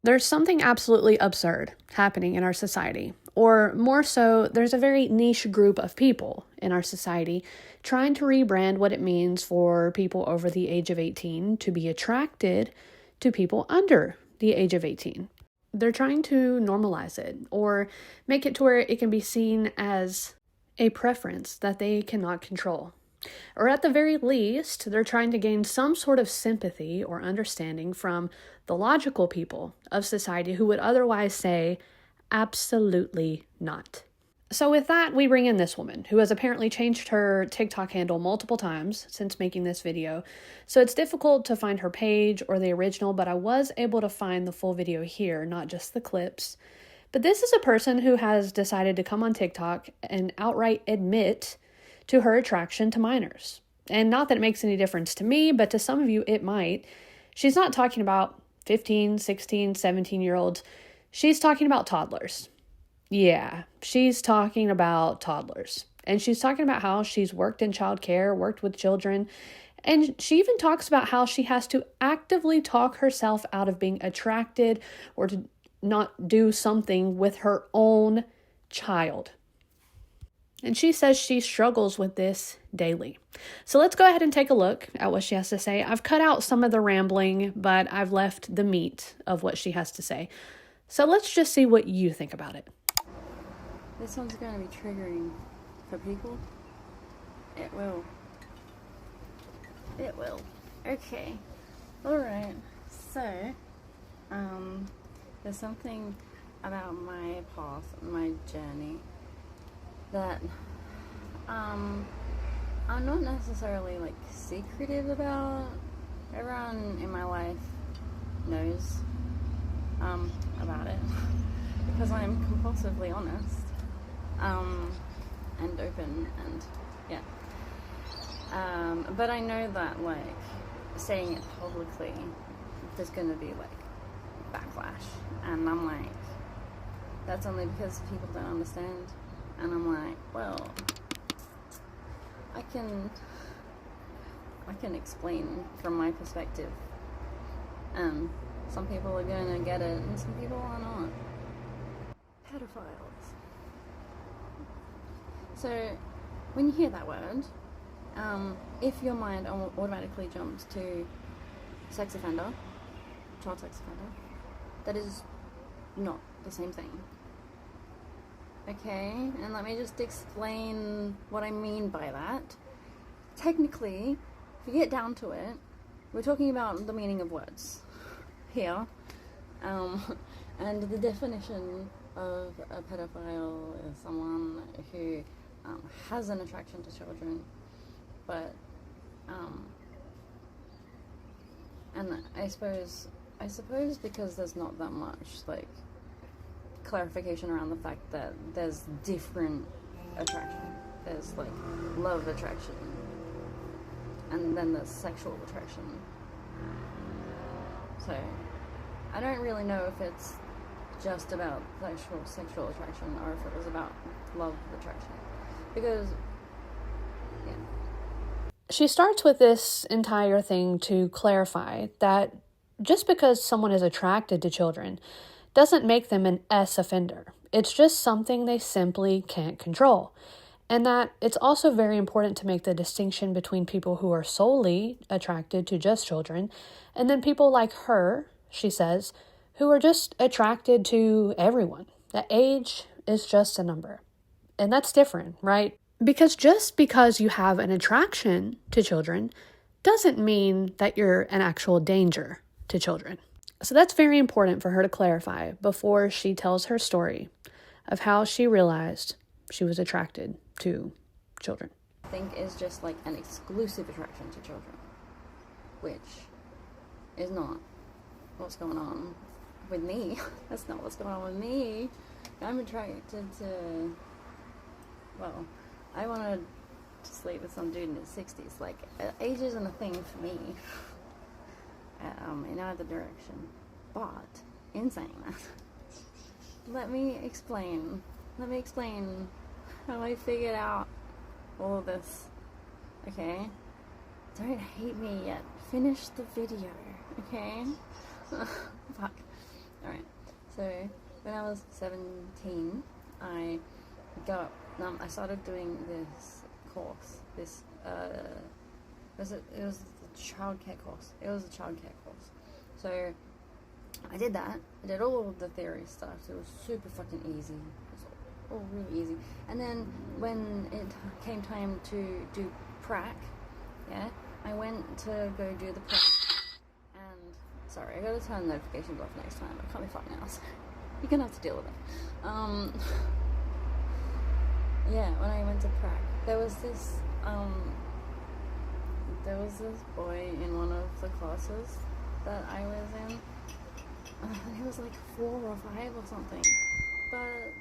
There's something absolutely absurd happening in our society, or more so, there's a very niche group of people in our society trying to rebrand what it means for people over the age of 18 to be attracted to people under the age of 18. They're trying to normalize it or make it to where it can be seen as a preference that they cannot control. Or at the very least, they're trying to gain some sort of sympathy or understanding from the logical people of society who would otherwise say, absolutely not. So with that, we bring in this woman who has apparently changed her TikTok handle multiple times since making this video. So it's difficult to find her page or the original, but I was able to find the full video here, not just the clips. But this is a person who has decided to come on TikTok and outright admit to her attraction to minors. And not that it makes any difference to me, but to some of you it might. She's not talking about 15, 16, 17-year-olds. She's talking about toddlers. Yeah, she's talking about toddlers. And she's talking about how she's worked in childcare, worked with children. And she even talks about how she has to actively talk herself out of being attracted or to not do something with her own child. And she says she struggles with this daily. So let's go ahead and take a look at what she has to say. I've cut out some of the rambling, but I've left the meat of what she has to say. So let's just see what you think about it. This one's going to be triggering for people. It will. It will. Okay. Alright. So, there's something about my path, my journey, that I'm not necessarily like secretive about. Everyone in my life knows about it because I'm compulsively honest and open, and yeah, but I know that like saying it publicly there's gonna be like backlash, and I'm like, that's only because people don't understand. And I'm like, well, I can explain from my perspective, and some people are gonna get it and some people are not. Pedophiles. So when you hear that word, if your mind automatically jumps to sex offender, child sex offender, that is not the same thing. Okay, and let me just explain what I mean by that. Technically, if you get down to it, we're talking about the meaning of words here, and the definition of a pedophile is someone who has an attraction to children, but and I suppose because there's not that much like clarification around the fact that there's different attraction. There's like love attraction, and then there's sexual attraction. So I don't really know if it's just about sexual attraction or if it was about love attraction, because yeah. She starts with this entire thing to clarify that just because someone is attracted to children doesn't make them an S offender. It's just something they simply can't control. And that it's also very important to make the distinction between people who are solely attracted to just children and then people like her, she says, who are just attracted to everyone. That age is just a number. And that's different, right? Because just because you have an attraction to children doesn't mean that you're an actual danger to children. So that's very important for her to clarify before she tells her story of how she realized she was attracted to children. I think is just like an exclusive attraction to children, which is not what's going on with me. That's not what's going on with me. I'm attracted to, well, I wanted to sleep with some dude in his 60s. Like, age isn't a thing for me. In either direction. But, in saying that, let me explain how I figured out all of this. Okay? Don't hate me yet. Finish the video, okay? Fuck. Alright. So when I was 17, I started doing this course. It was a childcare course. So I did that. I did all of the theory stuff. So it was super fucking easy. It was all really easy. And then when it came time to do prac, yeah, I went to go do the prac. And sorry, I gotta turn notifications off next time. I can't be fucking else. You're gonna have to deal with it. Yeah, when I went to prac, there was this boy in one of the classes that I was in. He was like 4 or 5 or something. But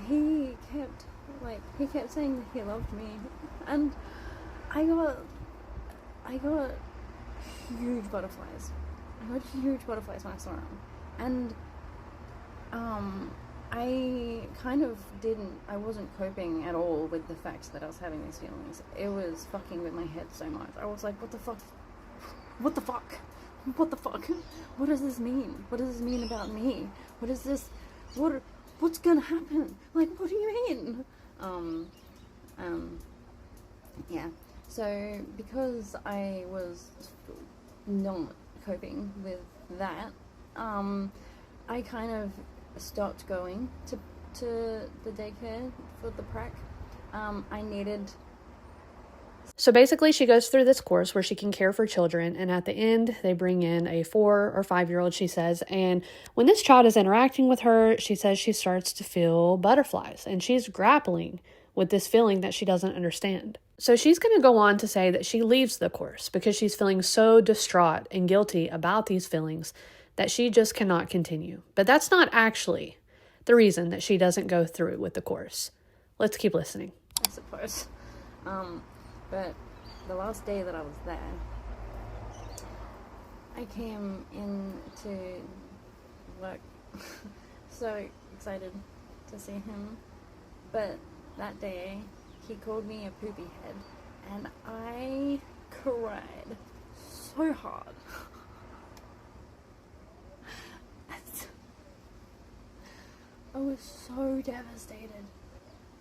he kept saying that he loved me, and I got huge butterflies. I got huge butterflies when I saw him, and I wasn't coping at all with the fact that I was having these feelings. It was fucking with my head so much. I was like, what the fuck? What the fuck? What the fuck? What does this mean? What does this mean about me? What is this? What's gonna happen? Like, what do you mean? Yeah. So, because I was not coping with that, I kind of stopped going to the daycare for the prac. I needed... So basically, she goes through this course where she can care for children, and at the end, they bring in a 4 or 5-year-old, she says, and when this child is interacting with her, she says she starts to feel butterflies, and she's grappling with this feeling that she doesn't understand. So she's going to go on to say that she leaves the course because she's feeling so distraught and guilty about these feelings that she just cannot continue. But that's not actually the reason that she doesn't go through with the course. Let's keep listening. I suppose. But the last day that I was there, I came in to work so excited to see him. But that day, he called me a poopy head, and I cried so hard. I was so devastated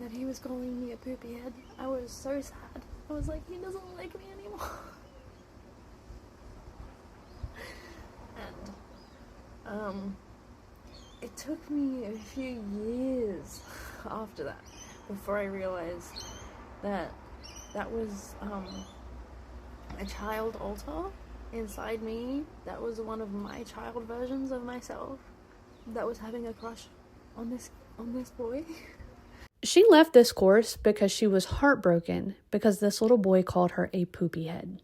that he was calling me a poopy head. I was so sad. I was like, he doesn't like me anymore. And it took me a few years after that before I realized that was a child altar inside me. That was one of my child versions of myself that was having a crush on this boy. She left this course because she was heartbroken because this little boy called her a poopy head.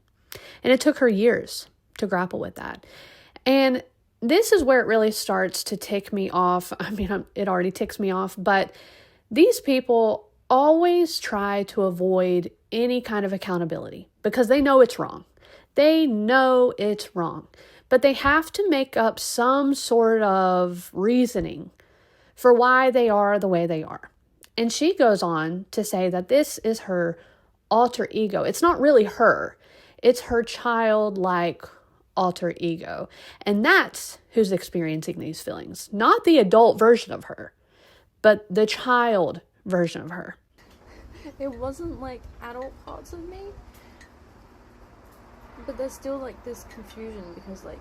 And it took her years to grapple with that. And this is where it really starts to tick me off. I mean, it already ticks me off, but these people always try to avoid any kind of accountability because they know it's wrong. They know it's wrong, but they have to make up some sort of reasoning for why they are the way they are. And she goes on to say that this is her alter ego. It's not really her. It's her childlike alter ego. And that's who's experiencing these feelings. Not the adult version of her, but the child version of her. It wasn't like adult parts of me, but there's still like this confusion because like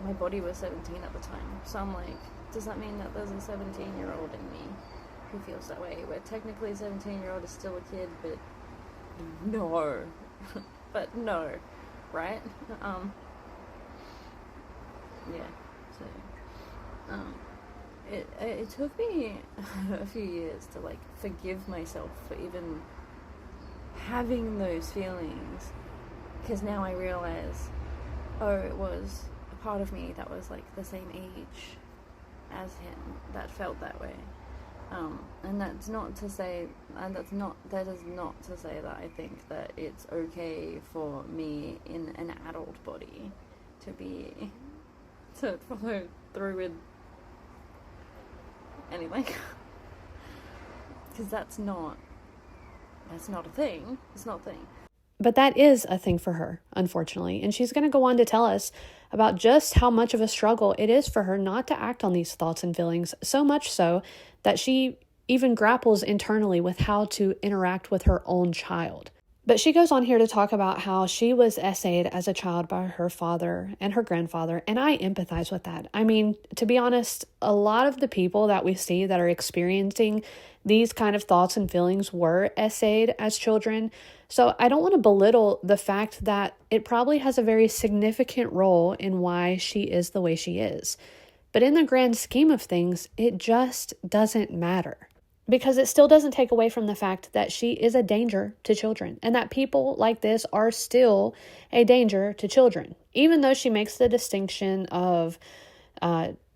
my body was 17 at the time. So I'm like, does that mean that there's a 17-year-old in me who feels that way? Where technically a 17-year-old is still a kid, but no. But no, right? Yeah, so, it took me a few years to, like, forgive myself for even having those feelings, because now I realize, oh, it was a part of me that was, like, the same age as him that felt that way. And that's not to say, that is not to say that I think that it's okay for me in an adult body to follow through with anything. Because that's not a thing. It's not a thing. But that is a thing for her, unfortunately. And she's going to go on to tell us about just how much of a struggle it is for her not to act on these thoughts and feelings, so much so that she even grapples internally with how to interact with her own child. But she goes on here to talk about how she was essayed as a child by her father and her grandfather, and I empathize with that. I mean, to be honest, a lot of the people that we see that are experiencing these kind of thoughts and feelings were essayed as children. So I don't want to belittle the fact that it probably has a very significant role in why she is the way she is. But in the grand scheme of things, it just doesn't matter. Because it still doesn't take away from the fact that she is a danger to children and that people like this are still a danger to children. Even though she makes the distinction of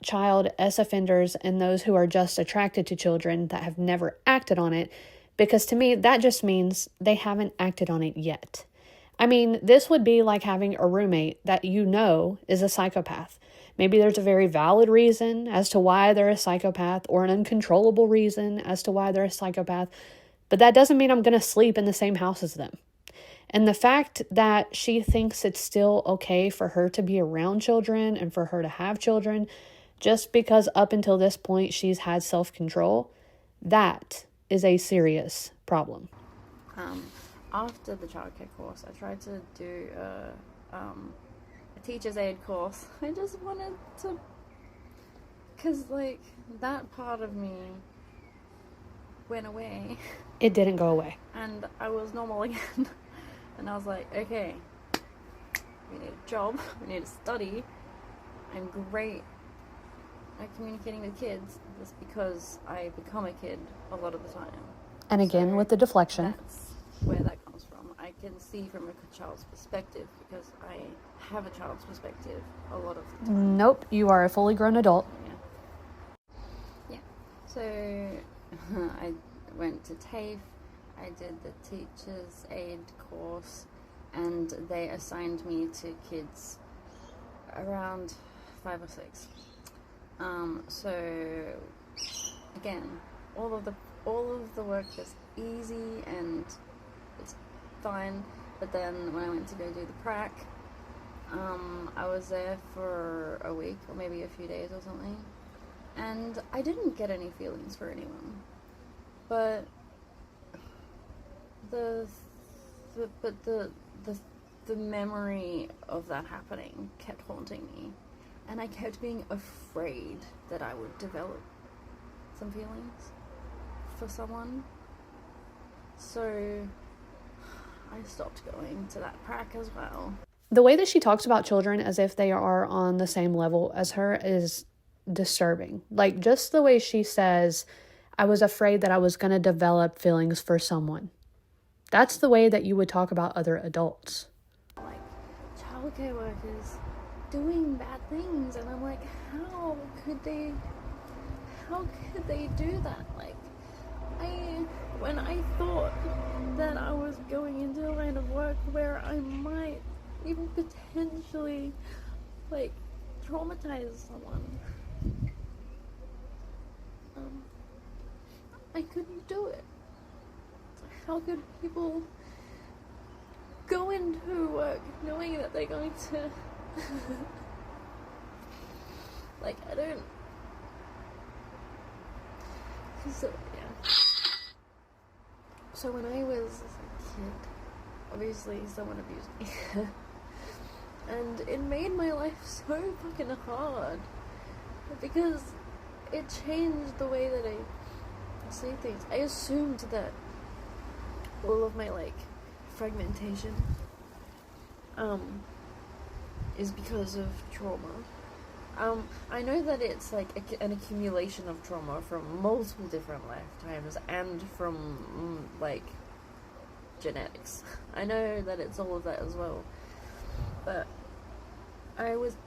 child S offenders and those who are just attracted to children that have never acted on it, because to me, that just means they haven't acted on it yet. I mean, this would be like having a roommate that you know is a psychopath. Maybe there's a very valid reason as to why they're a psychopath or an uncontrollable reason as to why they're a psychopath, but that doesn't mean I'm going to sleep in the same house as them. And the fact that she thinks it's still okay for her to be around children and for her to have children, just because up until this point she's had self-control, that is a serious problem. After the childcare course, I tried to do a teacher's aid course. I just wanted to, because like that part of me went away. It didn't go away. And I was normal again. And I was like, okay, we need a job, we need to study. I'm great at communicating with kids just because I become a kid a lot of the time. And again, with the deflection. That's where that comes from. I can see from a child's perspective because I have a child's perspective a lot of the time. Nope, you are a fully grown adult. Yeah. So I went to TAFE, I did the teacher's aid course, and they assigned me to kids around 5 or 6. So again, all of the work is easy and it's fine. But then when I went to go do the prac, I was there for a week or maybe a few days or something, and I didn't get any feelings for anyone. But the memory of that happening kept haunting me, and I kept being afraid that I would develop some feelings for someone. So I stopped going to that prac as well. The way that she talks about children as if they are on the same level as her is disturbing. Like, just the way she says, I was afraid that I was going to develop feelings for someone. That's the way that you would talk about other adults. Like, childcare workers doing bad things, and I'm like, how could they do that? Like, when I thought that I was going into a line of work where I might even potentially, like, traumatize someone, I couldn't do it. How could people go into work knowing that they're going to like, I don't. So yeah. So when I was a kid, obviously someone abused me. And it made my life so fucking hard, because it changed the way that I see things. I assumed that all of my, like, fragmentation is because of trauma. I know that it's like an accumulation of trauma from multiple different lifetimes and from like genetics. I know that it's all of that as well, but I was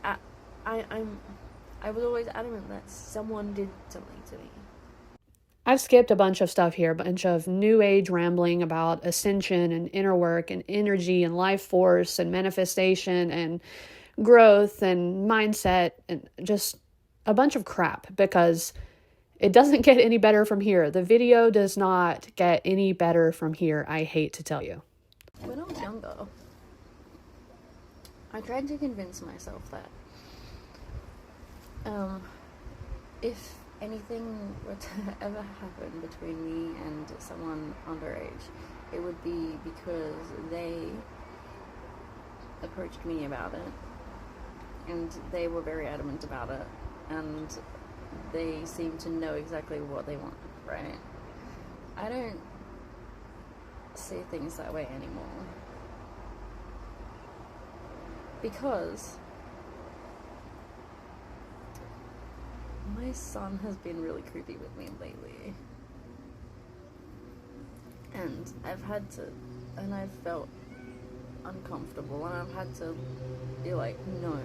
always adamant that someone did something to me. I've skipped a bunch of stuff here, a bunch of new age rambling about ascension and inner work and energy and life force and manifestation and growth and mindset and just a bunch of crap, because it doesn't get any better from here. The video does not get any better from here, I hate to tell you. When I was younger, I tried to convince myself that if anything were to ever happen between me and someone underage, it would be because they approached me about it, and they were very adamant about it, and they seemed to know exactly what they want, right? I don't see things that way anymore, because my son has been really creepy with me lately, and I've felt uncomfortable, and I've had to be like, no,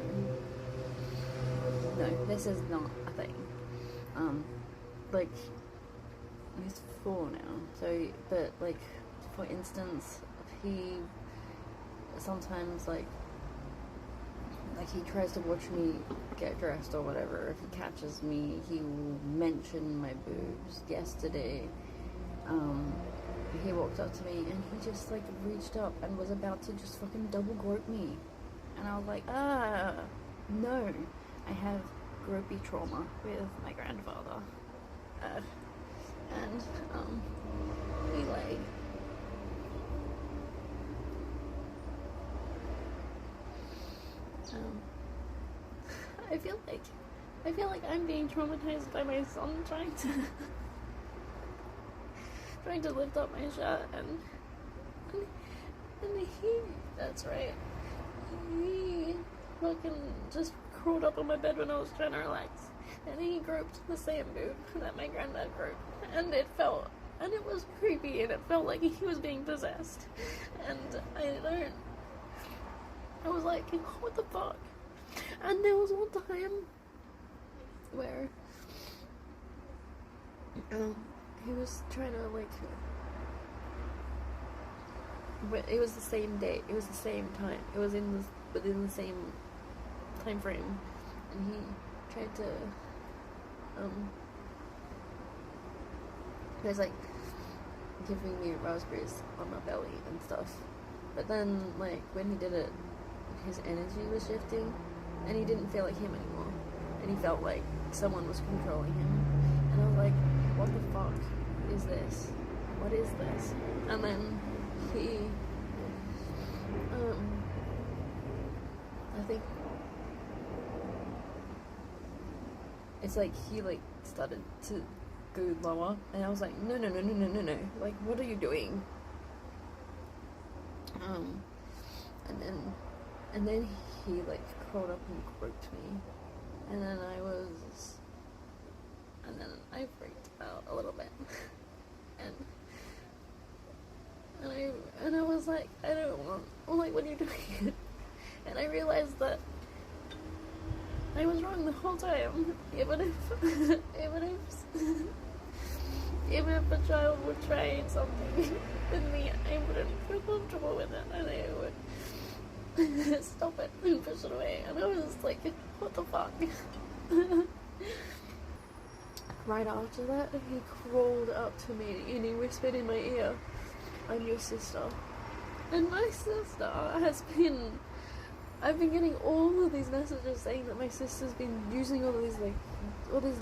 this is not a thing. Like, he's 4 now, so, but, like, for instance, he sometimes, like he tries to watch me get dressed or whatever. If he catches me, he will mention my boobs. Yesterday, he walked up to me and he just, like, reached up and was about to just fucking double grope me. And I was like, no. I have gropey trauma with my grandfather. And he, like, I feel like I'm being traumatized by my son trying to lift up my shirt, and that's right, he fucking just crawled up on my bed when I was trying to relax, and he groped the same boob that my granddad groped, and it was creepy, and it felt like he was being possessed, and I was like, what the fuck? And there was one time where he was trying to, like, but it was the same day, it was the same time, it was within the same time frame, and he tried to he was, like, giving me raspberries on my belly and stuff, but then, like, when he did it, his energy was shifting, and he didn't feel like him anymore, and he felt like someone was controlling him, and I was like, what the fuck is this? What is this? And then he, I think it's like he, like, started to go lower, and I was like, no, like, what are you doing? And then he, like, crawled up and groped me, and then I freaked out a little bit, and I was like, I don't want, like, what are you doing? And I realized that I was wrong the whole time, even if a child would try something with me, I wouldn't feel comfortable with it, and I would stop it and push it away, and I was just like, what the fuck? Right after that, he crawled up to me and he whispered in my ear, I'm your sister. And my sister I've been getting all of these messages saying that my sister's been using all this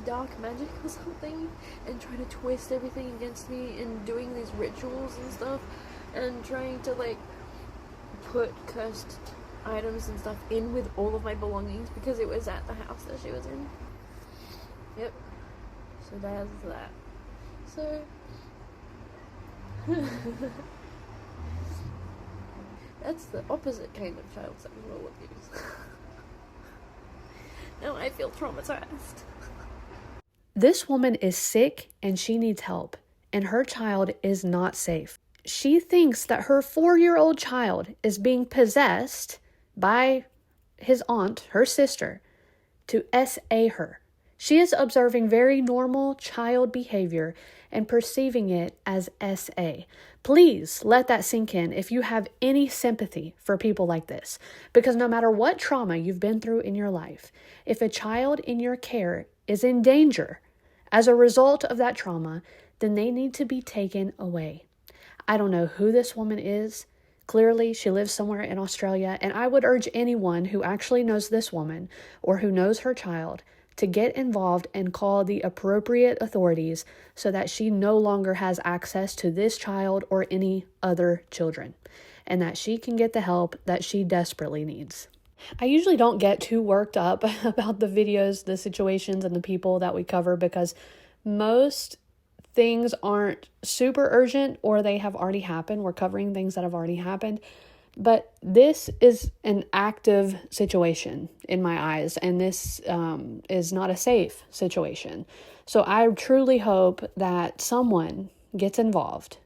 dark magic or something, and trying to twist everything against me, and doing these rituals and stuff, and trying to, like, put cursed items and stuff in with all of my belongings, because it was at the house that she was in. Yep. So there's that. So that's the opposite kind of child sexual abuse. Now I feel traumatized. This woman is sick and she needs help, and her child is not safe. She thinks that her 4-year-old child is being possessed by his aunt, her sister, to SA her. She is observing very normal child behavior and perceiving it as SA. Please let that sink in if you have any sympathy for people like this, because no matter what trauma you've been through in your life, if a child in your care is in danger as a result of that trauma, then they need to be taken away. I don't know who this woman is. Clearly, she lives somewhere in Australia, and I would urge anyone who actually knows this woman or who knows her child to get involved and call the appropriate authorities so that she no longer has access to this child or any other children, and that she can get the help that she desperately needs. I usually don't get too worked up about the videos, the situations, and the people that we cover because most things aren't super urgent or they have already happened. We're covering things that have already happened. But this is an active situation in my eyes, and this is not a safe situation. So I truly hope that someone gets involved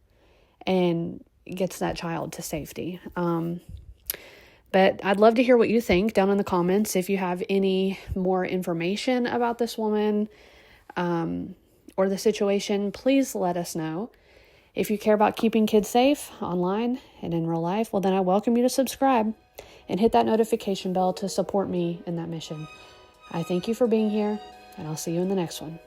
and gets that child to safety. But I'd love to hear what you think down in the comments. If you have any more information about this woman or the situation, please let us know. If you care about keeping kids safe online and in real life, well, then I welcome you to subscribe and hit that notification bell to support me in that mission. I thank you for being here, and I'll see you in the next one.